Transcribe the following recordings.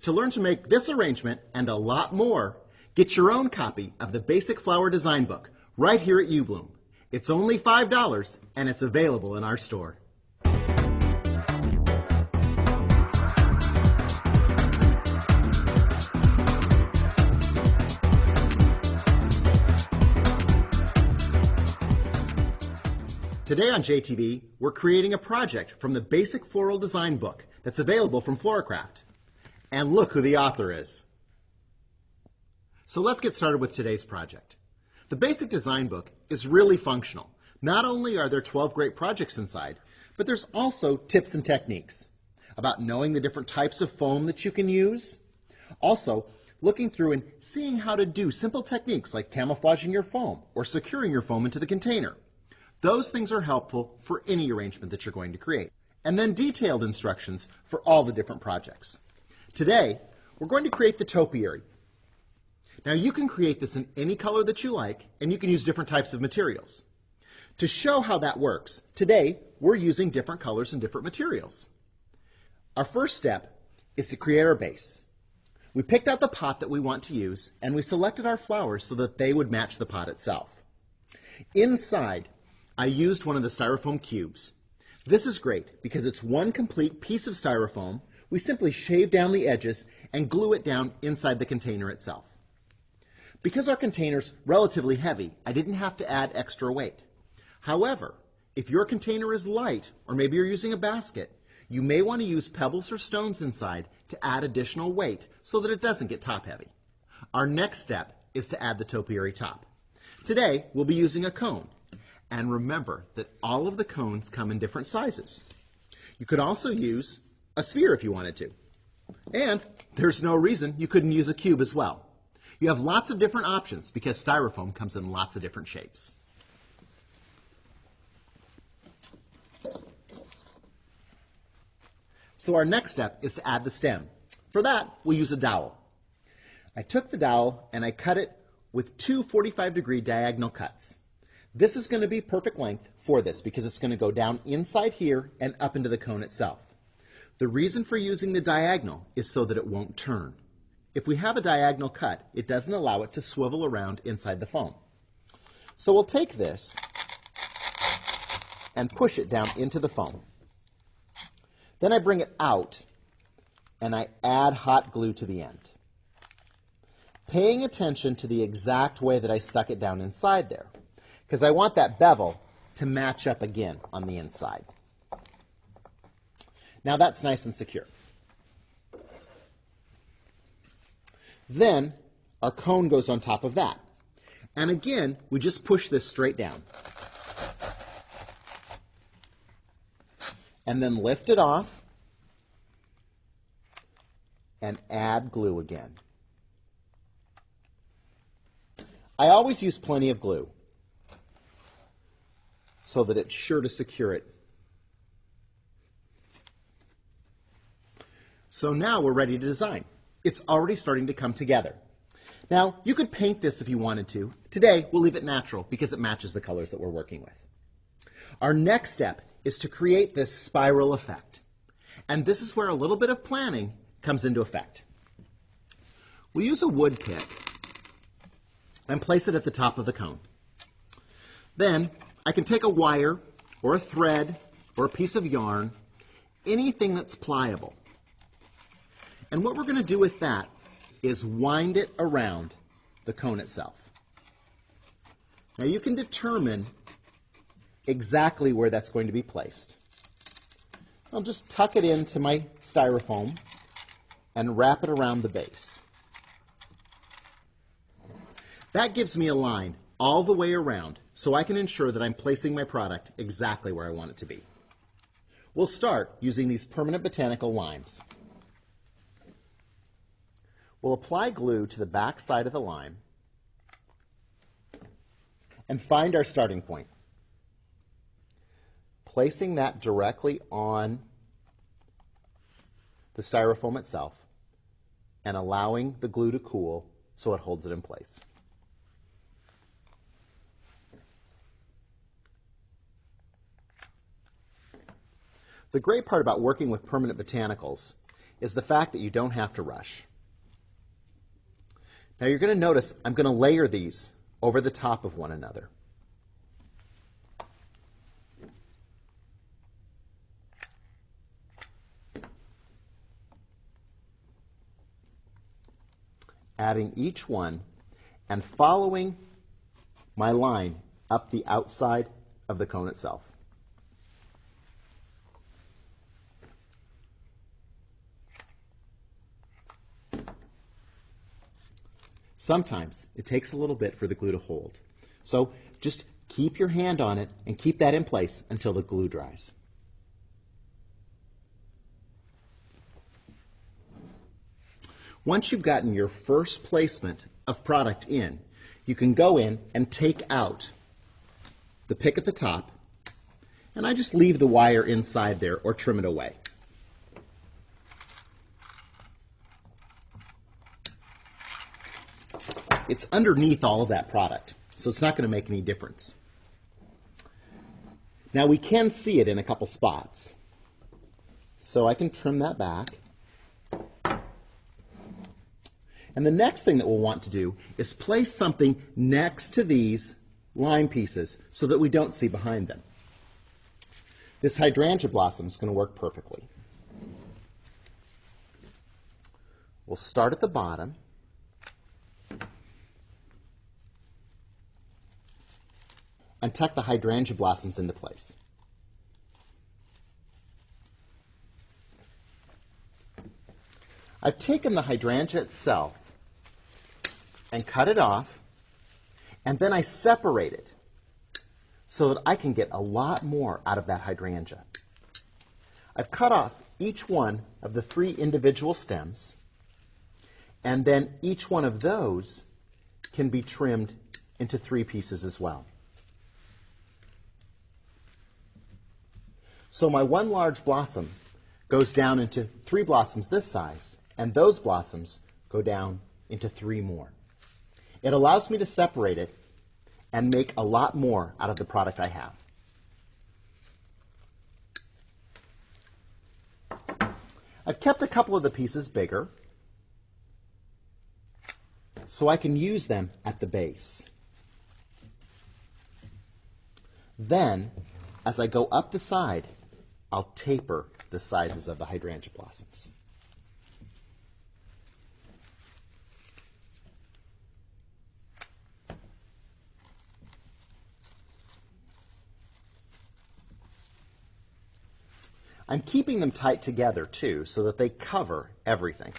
To learn to make this arrangement and a lot more, get your own copy of the Basic Flower Design Book right here at UBloom. It's only $5 and it's available in our store. Today on JTV, we're creating a project from the Basic Floral Design Book that's available from FloraCraft. And look who the author is. So let's get started with today's project. The Basic Design Book is really functional. Not only are there 12 great projects inside, but there's also tips and techniques about knowing the different types of foam that you can use. Also, looking through and seeing how to do simple techniques like camouflaging your foam or securing your foam into the container. Those things are helpful for any arrangement that you're going to create. And then detailed instructions for all the different projects. Today, we're going to create the topiary. Now you can create this in any color that you like, and you can use different types of materials. To show how that works, today we're using different colors and different materials. Our first step is to create our base. We picked out the pot that we want to use, and we selected our flowers so that they would match the pot itself. Inside, I used one of the styrofoam cubes. This is great because it's one complete piece of styrofoam. We simply shave down the edges and glue it down inside the container itself. Because our container's relatively heavy, I didn't have to add extra weight. However, if your container is light, or maybe you're using a basket, you may want to use pebbles or stones inside to add additional weight so that it doesn't get top heavy. Our next step is to add the topiary top. Today, we'll be using a cone. And remember that all of the cones come in different sizes. You could also use a sphere if you wanted to. And there's no reason you couldn't use a cube as well. You have lots of different options because styrofoam comes in lots of different shapes. So our next step is to add the stem. For that, we'll use a dowel. I took the dowel and I cut it with two 45-degree diagonal cuts. This is going to be perfect length for this because it's going to go down inside here and up into the cone itself. The reason for using the diagonal is so that it won't turn. If we have a diagonal cut, it doesn't allow it to swivel around inside the foam. So we'll take this and push it down into the foam. Then I bring it out and I add hot glue to the end. Paying attention to the exact way that I stuck it down inside there, because I want that bevel to match up again on the inside. Now that's nice and secure. Then our cone goes on top of that. And again, we just push this straight down. And then lift it off and add glue again. I always use plenty of glue so that it's sure to secure it. So now we're ready to design. It's already starting to come together. Now, you could paint this if you wanted to. Today, we'll leave it natural because it matches the colors that we're working with. Our next step is to create this spiral effect. And this is where a little bit of planning comes into effect. We'll use a wood pick and place it at the top of the cone. Then, I can take a wire or a thread or a piece of yarn, anything that's pliable. And what we're going to do with that is wind it around the cone itself. Now you can determine exactly where that's going to be placed. I'll just tuck it into my styrofoam and wrap it around the base. That gives me a line all the way around so I can ensure that I'm placing my product exactly where I want it to be. We'll start using these Permanent Botanical limes. We'll apply glue to the back side of the lime and find our starting point. Placing that directly on the styrofoam itself and allowing the glue to cool so it holds it in place. The great part about working with Permanent Botanicals is the fact that you don't have to rush. Now you're going to notice I'm going to layer these over the top of one another. Adding each one and following my line up the outside of the cone itself. Sometimes it takes a little bit for the glue to hold. So just keep your hand on it and keep that in place until the glue dries. Once you've gotten your first placement of product in, you can go in and take out the pick at the top, and I just leave the wire inside there or trim it away. It's underneath all of that product, so it's not going to make any difference. Now we can see it in a couple spots, so I can trim that back. And the next thing that we'll want to do is place something next to these line pieces so that we don't see behind them. This Hydrangea Blossom is going to work perfectly. We'll start at the bottom. And tuck the Hydrangea Blossoms into place. I've taken the hydrangea itself and cut it off, and then I separate it so that I can get a lot more out of that hydrangea. I've cut off each one of the 3 individual stems, and then each one of those can be trimmed into 3 pieces as well. So my one large blossom goes down into 3 blossoms this size, and those blossoms go down into 3 more. It allows me to separate it and make a lot more out of the product I have. I've kept a couple of the pieces bigger so I can use them at the base. Then, as I go up the side, I'll taper the sizes of the hydrangea blossoms. I'm keeping them tight together too so that they cover everything.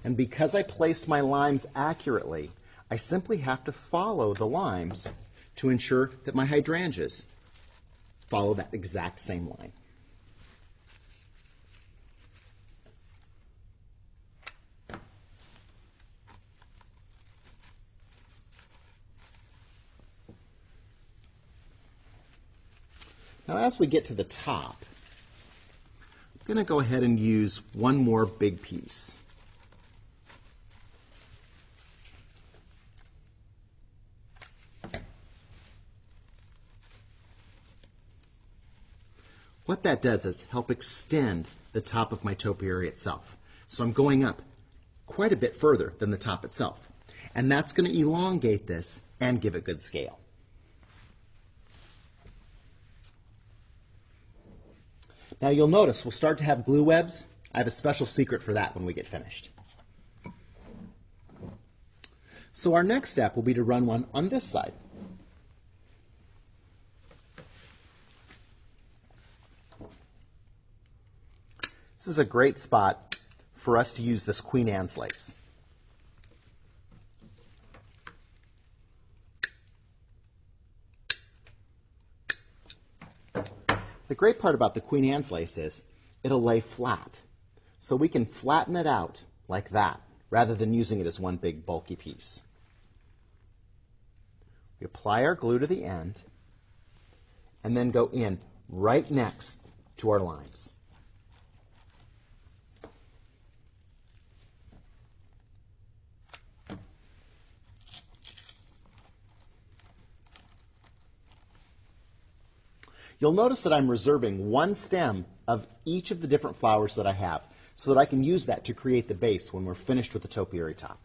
And because I placed my limes accurately, I simply have to follow the limes to ensure that my hydrangeas follow that exact same line. Now as we get to the top, I'm going to go ahead and use one more big piece. What that does is help extend the top of my topiary itself. So I'm going up quite a bit further than the top itself. And that's going to elongate this and give it good scale. Now you'll notice we'll start to have glue webs. I have a special secret for that when we get finished. So our next step will be to run one on this side. This is a great spot for us to use this Queen Anne's lace. The great part about the Queen Anne's lace is it'll lay flat. So we can flatten it out like that rather than using it as one big bulky piece. We apply our glue to the end and then go in right next to our limes. You'll notice that I'm reserving one stem of each of the different flowers that I have so that I can use that to create the base when we're finished with the topiary top.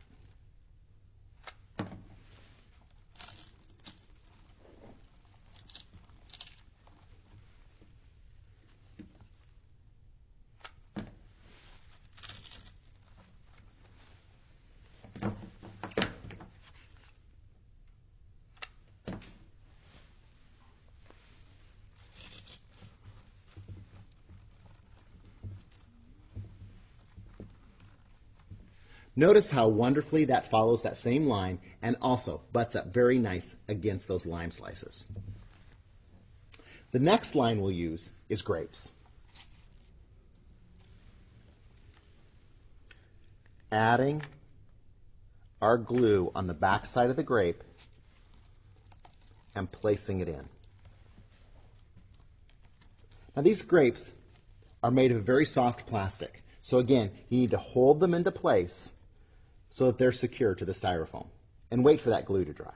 Notice how wonderfully that follows that same line and also butts up very nice against those lime slices. The next line we'll use is grapes. Adding our glue on the back side of the grape and placing it in. Now these grapes are made of very soft plastic. So again, you need to hold them into place so that they're secure to the styrofoam and wait for that glue to dry.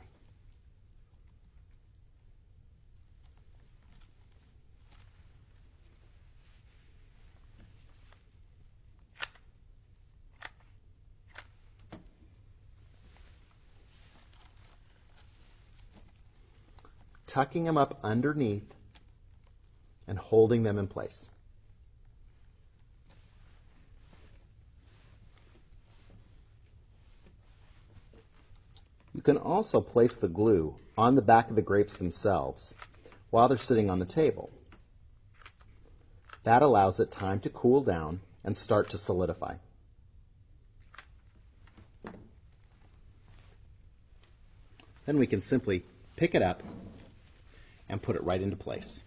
Tucking them up underneath and holding them in place. You can also place the glue on the back of the grapes themselves while they're sitting on the table. That allows it time to cool down and start to solidify. Then we can simply pick it up and put it right into place.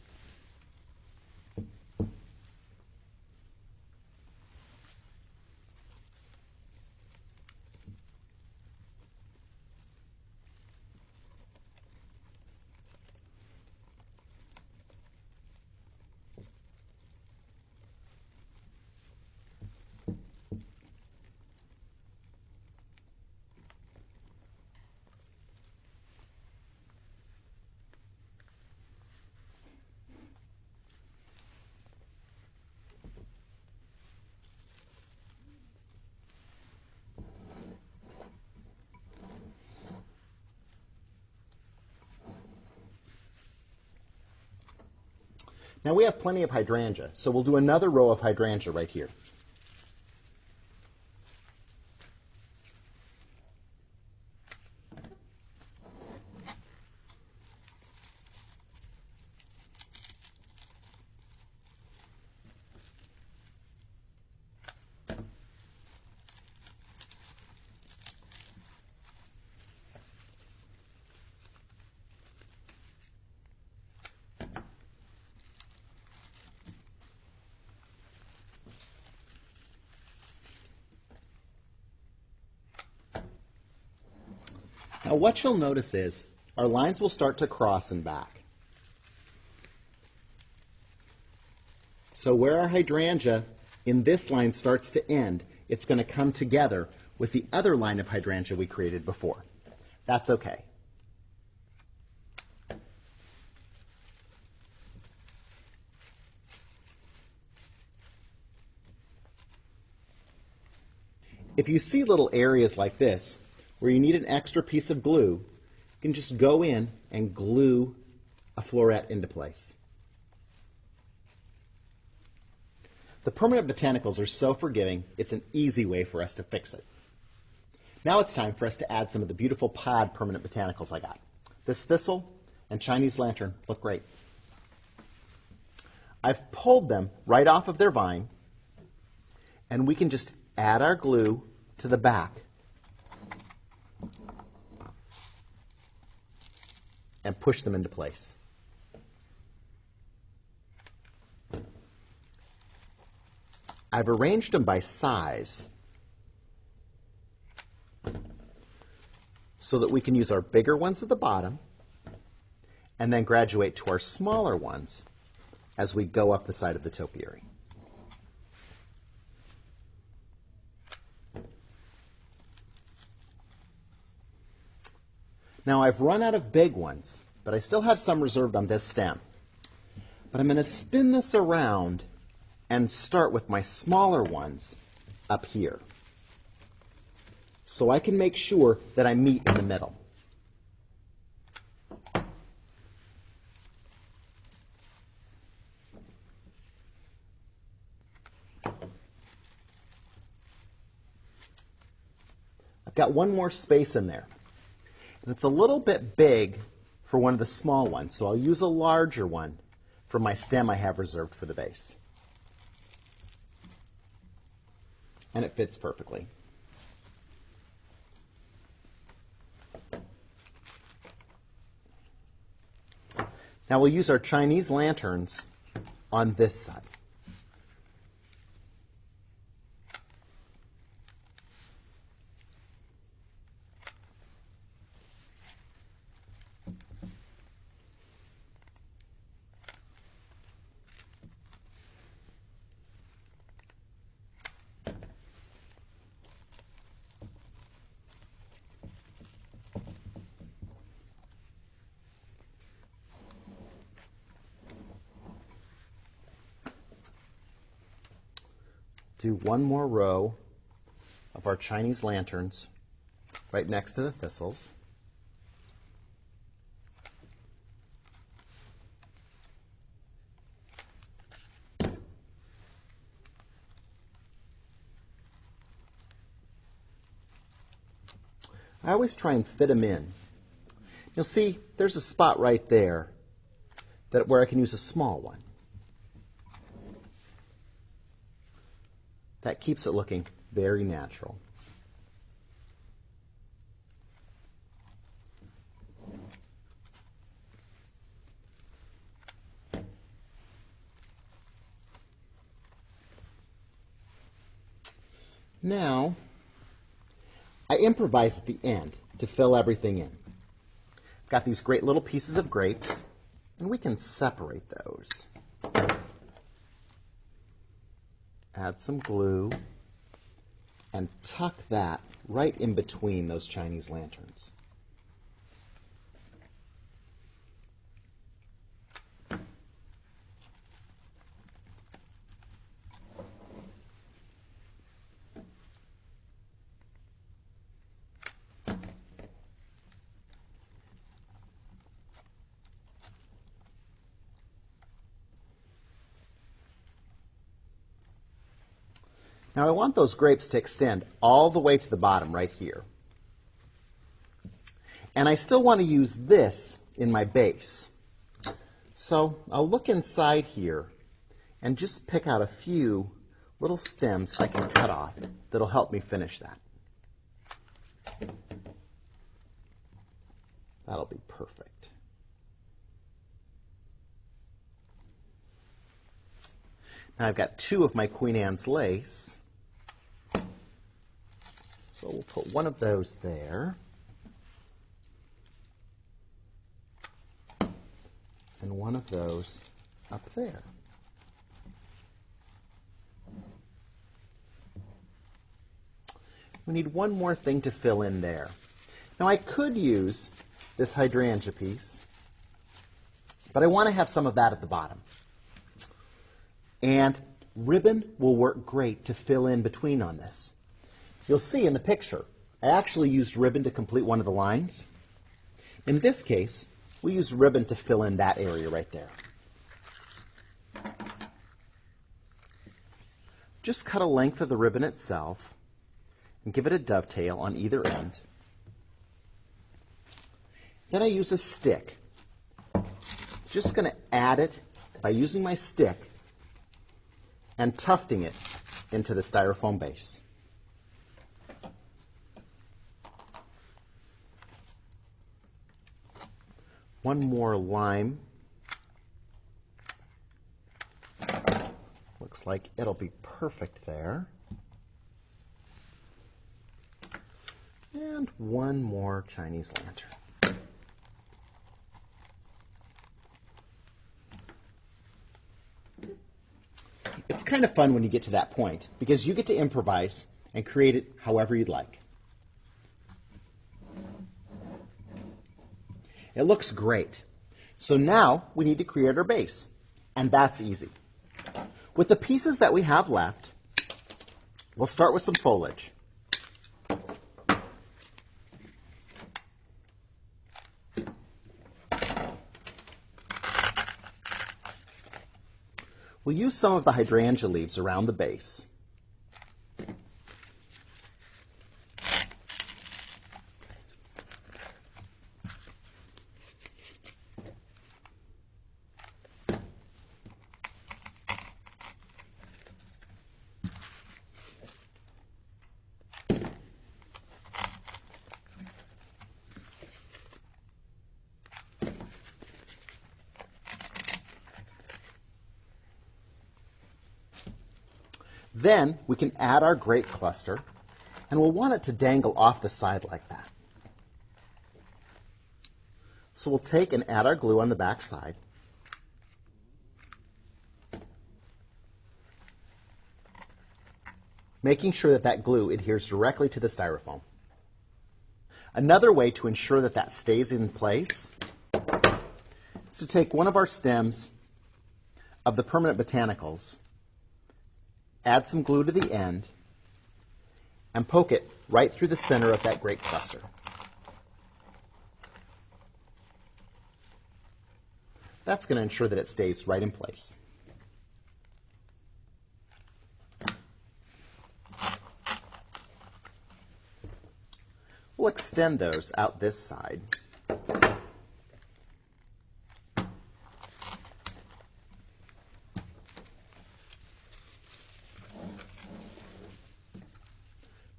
Now we have plenty of hydrangea, so we'll do another row of hydrangea right here. Now what you'll notice is our lines will start to cross and back. So where our hydrangea in this line starts to end, it's going to come together with the other line of hydrangea we created before. That's okay. If you see little areas like this, where you need an extra piece of glue, you can just go in and glue a floret into place. The Permanent Botanicals are so forgiving, it's an easy way for us to fix it. Now it's time for us to add some of the beautiful pod Permanent Botanicals I got. This thistle and Chinese lantern look great. I've pulled them right off of their vine, and we can just add our glue to the back and push them into place. I've arranged them by size so that we can use our bigger ones at the bottom and then graduate to our smaller ones as we go up the side of the topiary. Now I've run out of big ones, but I still have some reserved on this stem. But I'm going to spin this around and start with my smaller ones up here, so I can make sure that I meet in the middle. I've got one more space in there, and it's a little bit big for one of the small ones, so I'll use a larger one for my stem I have reserved for the base. And it fits perfectly. Now we'll use our Chinese lanterns on this side. Do one more row of our Chinese lanterns right next to the thistles. I always try and fit them in. You'll see there's a spot right there where I can use a small one. That keeps it looking very natural. Now, I improvise at the end to fill everything in. I've got these great little pieces of grapes, and we can separate those. Add some glue and tuck that right in between those Chinese lanterns. Now I want those grapes to extend all the way to the bottom right here. And I still want to use this in my base. So I'll look inside here and just pick out a few little stems I can cut off that'll help me finish that. That'll be perfect. Now I've got two of my Queen Anne's lace. So we'll put one of those there. And one of those up there. We need one more thing to fill in there. Now I could use this hydrangea piece, but I want to have some of that at the bottom. And ribbon will work great to fill in between on this. You'll see in the picture, I actually used ribbon to complete one of the lines. In this case, we use ribbon to fill in that area right there. Just cut a length of the ribbon itself and give it a dovetail on either end. Then I use a stick. Just going to add it by using my stick and tufting it into the styrofoam base. One more lime. Looks like it'll be perfect there. And one more Chinese lantern. It's kind of fun when you get to that point because you get to improvise and create it however you'd like. It looks great. So now we need to create our base. And that's easy. With the pieces that we have left, we'll start with some foliage. We'll use some of the hydrangea leaves around the base. Then we can add our grape cluster, and we'll want it to dangle off the side like that. So we'll take and add our glue on the back side. Making sure that that glue adheres directly to the styrofoam. Another way to ensure that that stays in place is to take one of our stems of the Permanent Botanicals, add some glue to the end, and poke it right through the center of that grape cluster. That's going to ensure that it stays right in place. We'll extend those out this side.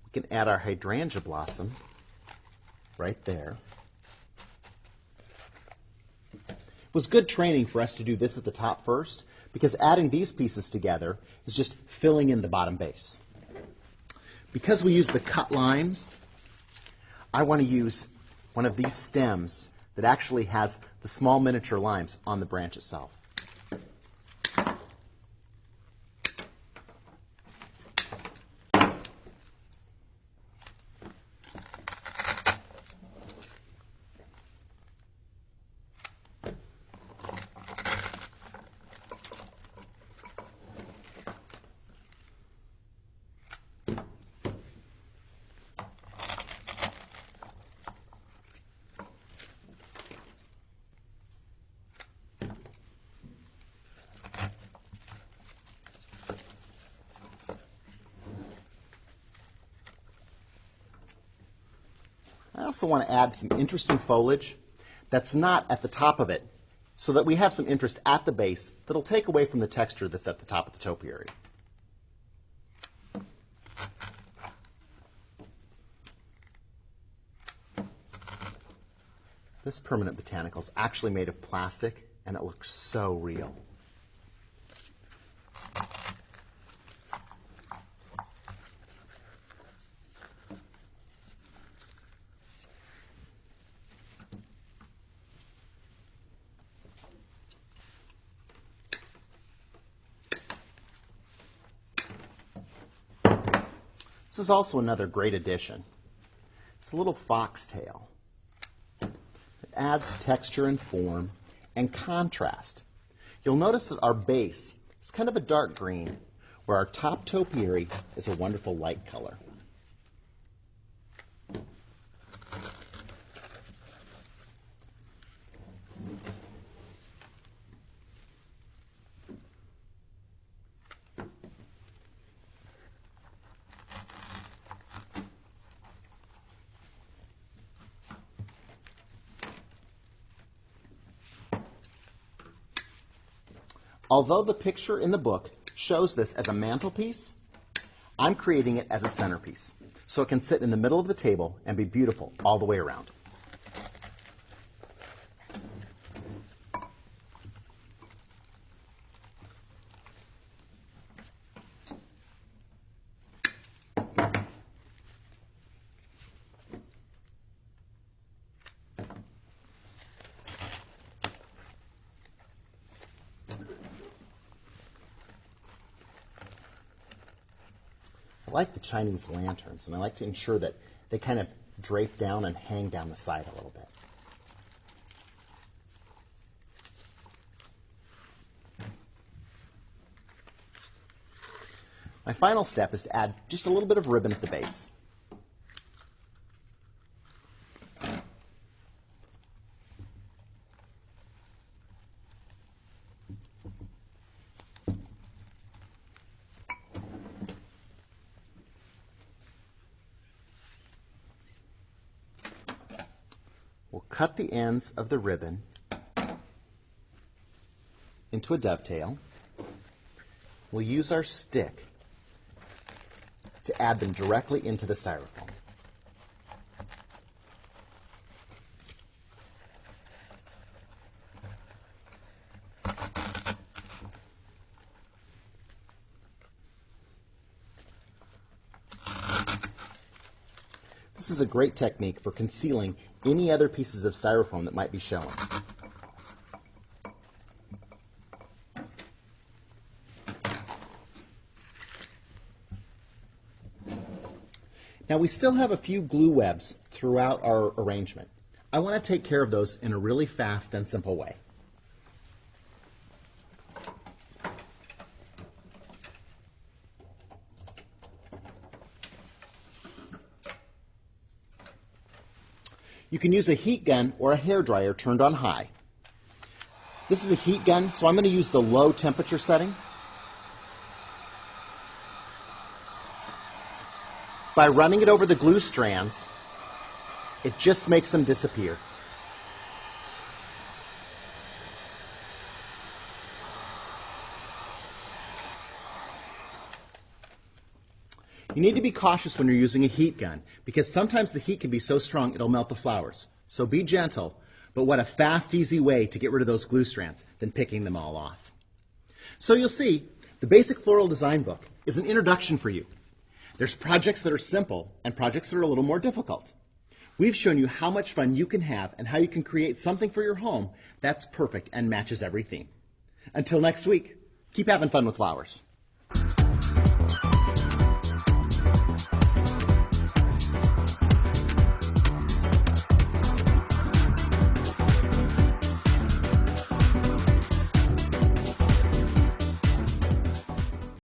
We can add our hydrangea blossom right there. It was good training for us to do this at the top first, because adding these pieces together is just filling in the bottom base. Because we use the cut limes, I want to use one of these stems that actually has the small miniature limes on the branch itself. I also want to add some interesting foliage that's not at the top of it, so that we have some interest at the base that'll take away from the texture that's at the top of the topiary. This Permanent Botanical is actually made of plastic, and it looks so real. This is also another great addition. It's a little foxtail. It adds texture and form and contrast. You'll notice that our base is kind of a dark green, where our top topiary is a wonderful light color. Although the picture in the book shows this as a mantelpiece, I'm creating it as a centerpiece, so it can sit in the middle of the table and be beautiful all the way around. I like the Chinese lanterns, and I like to ensure that they kind of drape down and hang down the side a little bit. My final step is to add just a little bit of ribbon at the base. We'll cut the ends of the ribbon into a dovetail. We'll use our stick to add them directly into the styrofoam. This is a great technique for concealing any other pieces of styrofoam that might be showing. Now we still have a few glue webs throughout our arrangement. I want to take care of those in a really fast and simple way. You can use a heat gun or a hairdryer turned on high. This is a heat gun, so I'm going to use the low temperature setting. By running it over the glue strands, it just makes them disappear. You need to be cautious when you're using a heat gun because sometimes the heat can be so strong it'll melt the flowers. So be gentle, but what a fast, easy way to get rid of those glue strands than picking them all off. So you'll see, the Basic Floral Design Book is an introduction for you. There's projects that are simple and projects that are a little more difficult. We've shown you how much fun you can have and how you can create something for your home that's perfect and matches every theme. Until next week, keep having fun with flowers.